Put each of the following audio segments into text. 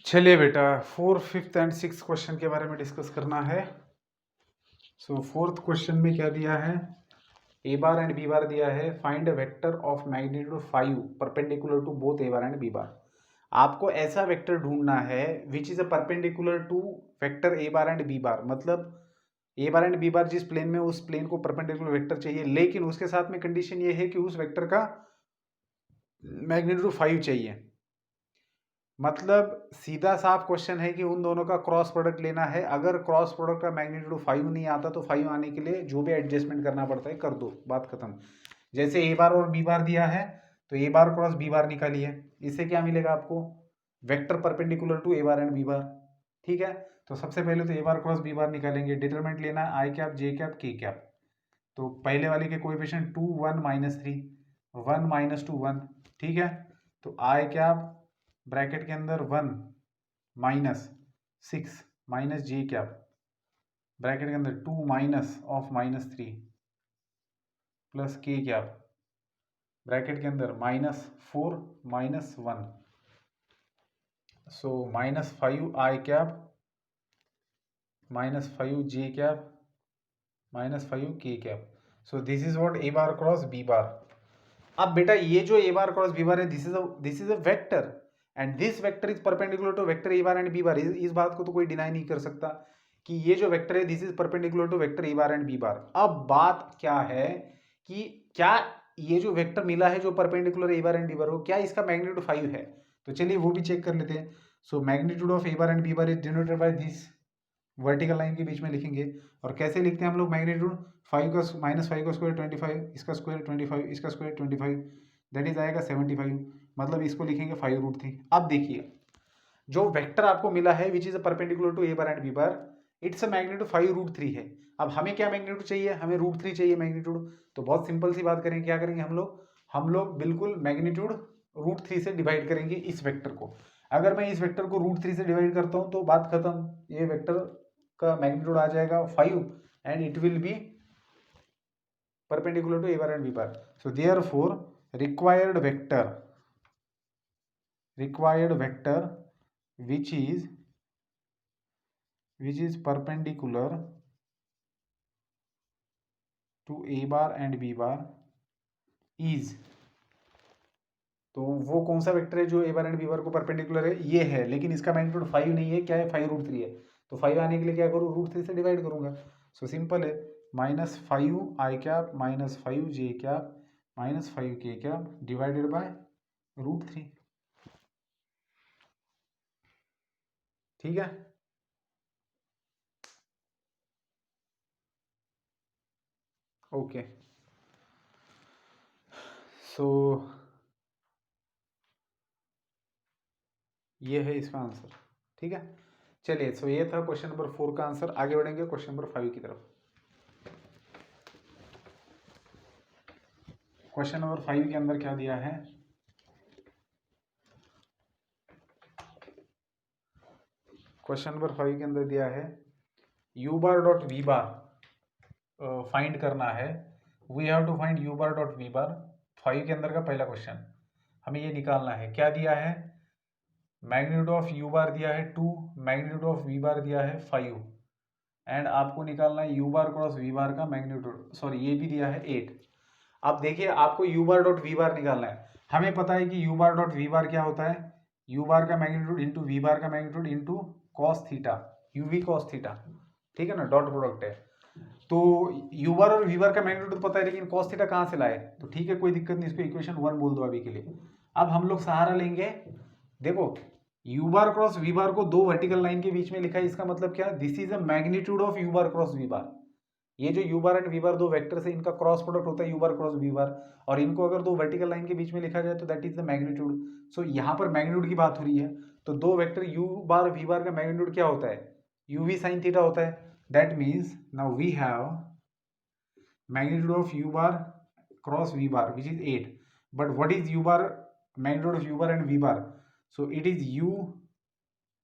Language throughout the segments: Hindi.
चलिए बेटा, 4th, 5th and 6th question के बारे में डिस्कस करना है। सो 4th क्वेश्चन में क्या दिया है, ए बार एंड बी बार दिया है। Find a vector of magnitude 5 perpendicular to both A bar and B bar. आपको ऐसा वेक्टर ढूंढना है which is a perpendicular to vector A bar and B bar. मतलब ए बार एंड बी बार जिस प्लेन में, उस प्लेन को परपेंडिकुलर वेक्टर चाहिए, लेकिन उसके साथ में कंडीशन ये है कि उस वेक्टर का मैग्नीट्यूड 5 चाहिए। मतलब सीधा साफ क्वेश्चन है कि उन दोनों का क्रॉस प्रोडक्ट लेना है। अगर क्रॉस प्रोडक्ट का मैग्नीट्यूड 5 नहीं आता तो 5 आने के लिए जो भी एडजस्टमेंट करना पड़ता है कर दो, बात खत्म। जैसे ए बार और बी बार दिया है तो ए बार क्रॉस बी बार निकालिए। इससे क्या मिलेगा आपको, vector perpendicular to A bar and B bar. ठीक है, तो सबसे पहले तो ए बार क्रॉस बी बार निकालेंगे। डिटरमिनेंट लेना है आई कैप जे कैप के कैप। तो पहले वाले के कोएफिशिएंट 2 1 -3 1 -2 1। ठीक है, तो आई कैप ब्रैकेट के अंदर 1 -6 माइनस जे कैप ब्रैकेट के अंदर 2 माइनस ऑफ -3 प्लस के कैप ब्रैकेट के अंदर -4 -1। सो -5 आई cap -5 J cap -5 K cap. So this is what A bar cross B bar. अब बेटा ये जो ए बार क्रॉस बी बार है, this is a vector and this vector is perpendicular to vector A bar and B bar. इस बात को तो कोई डिनाई नहीं कर सकता कि ये जो वेक्टर है this is perpendicular to vector A bar and B bar. अब बात क्या है कि क्या ये जो वेक्टर मिला है जो perpendicular A bar and B bar हो, क्या इसका मैग्नीट्यूड 5 है? तो चलिए वो भी चेक कर लेते हैं। So magnitude of A bar and B bar is denoted by this, vertical line के बीच में लिखेंगे। और कैसे लिखते हैं हम लोग मैग्नीट्यूड, 5 का -5 का स्क्वायर 25, इसका स्क्वायर 25, इसका स्क्वायर 25, दैट इज आएगा 75। मतलब इसको लिखेंगे 5√3। अब देखिए जो वेक्टर आपको मिला है which is a perpendicular to A bar and B bar, it's a magnitude 5√3 है। अब हमें क्या मैग्नीट्यूड चाहिए, हमें √3 चाहिए मैग्नीट्यूड। तो बहुत सिंपल सी बात करेंगे, क्या करेंगे हम लोग बिल्कुल मैग्नीट्यूड √3 से डिवाइड करेंगे इस वेक्टर को। अगर मैं इस वेक्टर को √3 से डिवाइड करता हूं तो बात खत्म, ये वेक्टर का मैग्नीट्यूड आ जाएगा 5 and it will be perpendicular to a bar and b bar. So therefore required vector which is perpendicular to a bar and b bar is, तो वो कौन सा वेक्टर है जो ए बार एंड बी बार को परपेंडिकुलर है, ये है। लेकिन इसका मैग्नीट्यूड 5 नहीं है, क्या है, 5√3 है। तो 5 आने के लिए क्या करूँ, √3 से डिवाइड करूंगा। सो सिंपल है, -5 आई cap -5 J cap -5 K cap divided by √3। ठीक है, ओके। सो ये है इसका आंसर। ठीक है, चलिए। सो ये था क्वेश्चन नंबर 4 का आंसर। आगे बढ़ेंगे क्वेश्चन नंबर 5 की तरफ। क्वेश्चन नंबर 5 के अंदर क्या दिया है, क्वेश्चन नंबर 5 के अंदर दिया है u bar dot v bar find करना है। We have to find u bar dot v bar. 5 के अंदर का पहला क्वेश्चन हमें ये निकालना है। क्या दिया है, मैग्नीट्यूड ऑफ u बार दिया है 2, मैग्नीट्यूड ऑफ v बार दिया है 5 एंड आपको निकालना है u बार क्रॉस v बार का मैग्नीट्यूड, सॉरी ये भी दिया है 8। अब देखिए आपको u बार डॉट v बार निकालना है। हमें पता है कि u बार डॉट v बार क्या होता है, u बार का मैग्नीट्यूड इंटू v बार का magnitude into cos theta, uv cos theta. ठीक है ना, डॉट प्रोडक्ट है। तो u बार और v बार का मैग्नीट्यूड पता है, लेकिन कॉस थीटा कहाँ से लाए, तो ठीक है कोई दिक्कत नहीं, इसको इक्वेशन 1 बोल दो अभी के लिए। अब हम लोग सहारा लेंगे, देखो u बार क्रॉस v बार को दो वर्टिकल लाइन के बीच में लिखा है। इसका मतलब क्या, this is a magnitude of u bar cross v बार। ये जो u बार एंड v बार दो वेक्टर से इनका क्रॉस प्रोडक्ट होता है u बार क्रॉस v बार, और इनको अगर दो वर्टिकल लाइन के बीच में लिखा जाए तो दैट इज द मैग्नीट्यूड। सो यहाँ पर मैग्नीट्यूड की बात हो रही है, तो दो वेक्टर u बार v बार का मैग्नीट्यूड क्या होता है, uv sin थीटा होता है। That means now we have magnitude of u bar cross v bar which is 8, but what is u bar magnitude of u bar and v bar, so it is u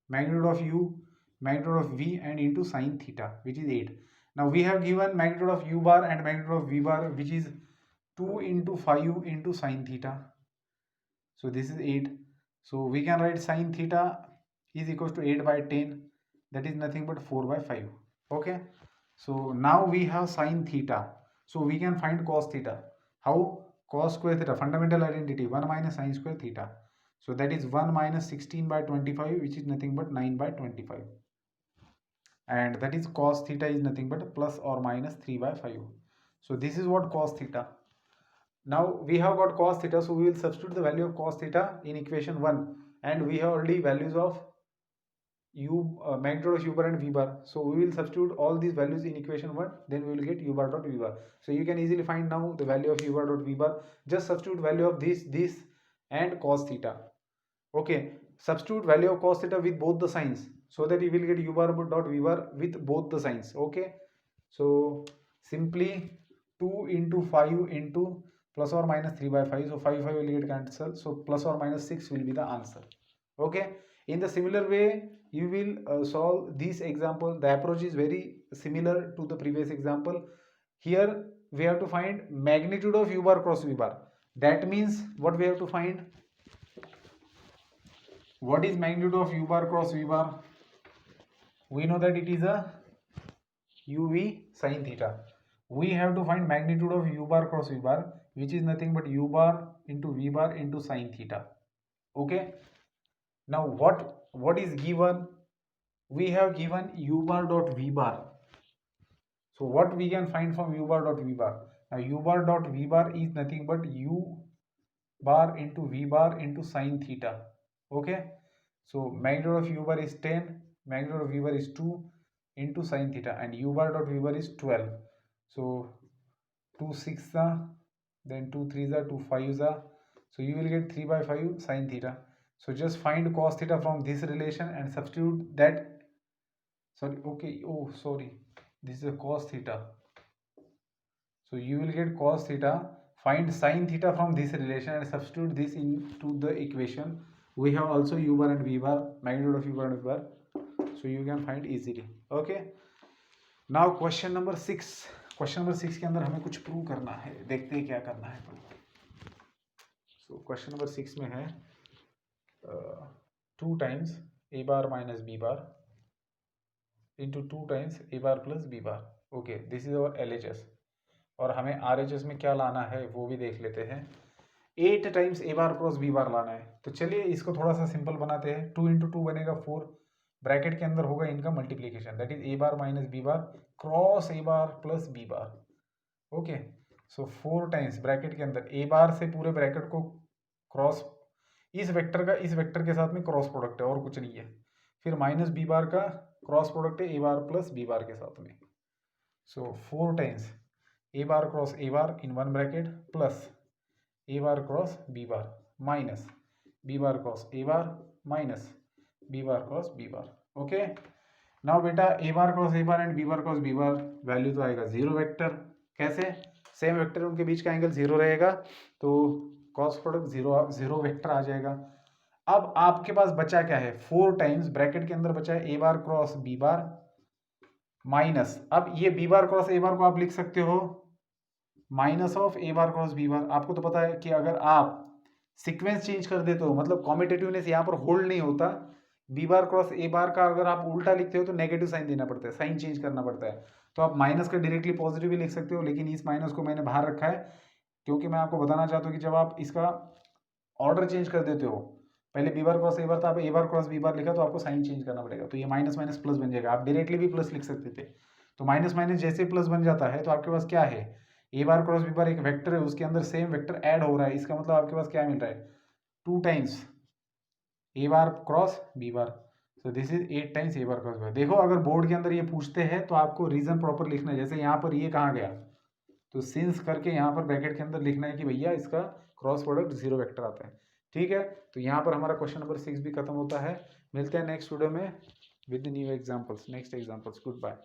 magnitude of u magnitude of v and into sin theta which is 8. Now we have given magnitude of u bar and magnitude of v bar which is 2 into 5 into sin theta, so this is 8. So we can write sin theta is equals to 8 by 10, that is nothing but 4 by 5. Okay, so now we have sin theta, so we can find cos theta. How? Cos square theta, fundamental identity, 1 minus sin square theta, so that is 1 minus 16 by 25, which is nothing but 9 by 25, and that is cos theta is nothing but plus or minus 3 by 5. So this is what cos theta. Now we have got cos theta, so we will substitute the value of cos theta in equation 1, and we have already values of magnitude of u bar and v bar, so we will substitute all these values in equation 1, then we will get u bar dot v bar. So you can easily find now the value of u bar dot v bar. Just substitute value of this and cos theta. Okay, substitute value of cos theta with both the signs, so that you will get u bar dot v bar with both the signs. Okay, so simply 2 into 5 into plus or minus 3 by 5, so 5 will get cancelled, so plus or minus 6 will be the answer. Okay, in the similar way you will solve this example. The approach is very similar to the previous example. Here we have to find magnitude of u bar cross v bar. That means what we have to find? What is magnitude of u bar cross v bar? We know that it is a uv sin theta. We have to find magnitude of u bar cross v bar, which is nothing but u bar into v bar into sin theta. Okay, now what is given? We have given u bar dot v bar. So what we can find from u bar dot v bar? Now u bar dot v bar is nothing but u bar into v bar into sin theta. Okay, so magnitude of u bar is 10, magnitude of v bar is 2 into sin theta, and u bar dot v bar is 12. So 2 6 then 2 3 2 5, so you will get 3 by 5 sin theta. So just find cos theta from this relation and substitute that. Sorry, okay, oh sorry, this is a cos theta, so you will get cos theta. Find sin theta from this relation and substitute this into the equation. We have also u bar and v bar, magnitude of u bar and v bar, so you can find easily. Okay, now question number 6. Question number 6 के अंदर हमें कुछ प्रूव करना है, देखते हैं क्या करना है। सो क्वेश्चन नंबर 6 में है 2 times a bar minus b bar into 2 times a bar plus b bar. Okay, this is our LHS, और हमें RHS में क्या लाना है वो भी देख लेते हैं। 8 times a bar cross b बार लाना है, तो चलिए इसको थोड़ा सा सिंपल बनाते हैं। 2 इंटू 2 बनेगा 4, ब्रैकेट के अंदर होगा इनका multiplication, that is a bar minus b bar cross a bar plus b bar. Okay, so 4 times bracket के अंदर a बार से पूरे ब्रैकेट को क्रॉस, इस वेक्टर का इस वेक्टर के साथ में क्रॉस प्रोडक्ट है और कुछ नहीं है, फिर माइनस b बार का क्रॉस प्रोडक्ट है a बार प्लस b बार के साथ में। सो 4 times a bar cross a bar in one bracket plus a bar cross b bar minus b bar cross a bar minus b bar cross b bar. Okay, now बेटा a bar cross a bar and b bar cross b bar value तो आएगा 0 वेक्टर। कैसे? सेम वेक्टर, उनके बीच का एंगल 0 रहेगा, तो क्रॉस प्रोडक्ट 0 वेक्टर आ जाएगा। अब आपके पास बचा क्या है? 4 टाइम्स ब्रैकेट के अंदर बचा है a bar cross b bar minus, अब ये b बार क्रॉस a बार को आप लिख सकते हो minus of a bar cross b बार। आपको तो पता है कि अगर आप सीक्वेंस चेंज कर देते हो, मतलब कॉम्पिटेटिवनेस यहाँ पर होल्ड नहीं होता, b बार क्रॉस a बार का अगर आप उल्टा लिखते हो तो नेगेटिव साइन देना पड़ता है, साइन चेंज करना पड़ता है। तो आप माइनस का डायरेक्टली पॉजिटिव भी लिख सकते हो, लेकिन इस माइनस को मैंने बाहर रखा है क्योंकि मैं आपको बताना चाहता हूँ कि जब आप इसका ऑर्डर चेंज कर देते हो, पहले b बार क्रॉस a बार था, आप a बार क्रॉस b बार लिखा, तो आपको साइन चेंज करना पड़ेगा, तो ये माइनस माइनस प्लस बन जाएगा। आप डायरेक्टली भी प्लस लिख सकते थे, तो माइनस माइनस जैसे प्लस बन जाता है तो आपके पास क्या है? a बार क्रॉस b बार एक वेक्टर है, उसके अंदर सेम वेक्टर ऐड हो रहा है, इसका मतलब आपके पास क्या मिल रहा है? 2 times a bar cross b bar, so this is 8 times a bar cross b बार। देखो, अगर बोर्ड के अंदर ये पूछते हैं तो आपको रीजन प्रॉपर लिखना है। जैसे यहाँ पर ये कहाँ गया, तो सिंस करके यहाँ पर ब्रैकेट के अंदर लिखना है कि भैया इसका क्रॉस प्रोडक्ट 0 वेक्टर आता है। ठीक है, तो यहाँ पर हमारा क्वेश्चन नंबर 6 भी खत्म होता है। मिलते हैं नेक्स्ट वीडियो में with new examples, next examples. Good bye.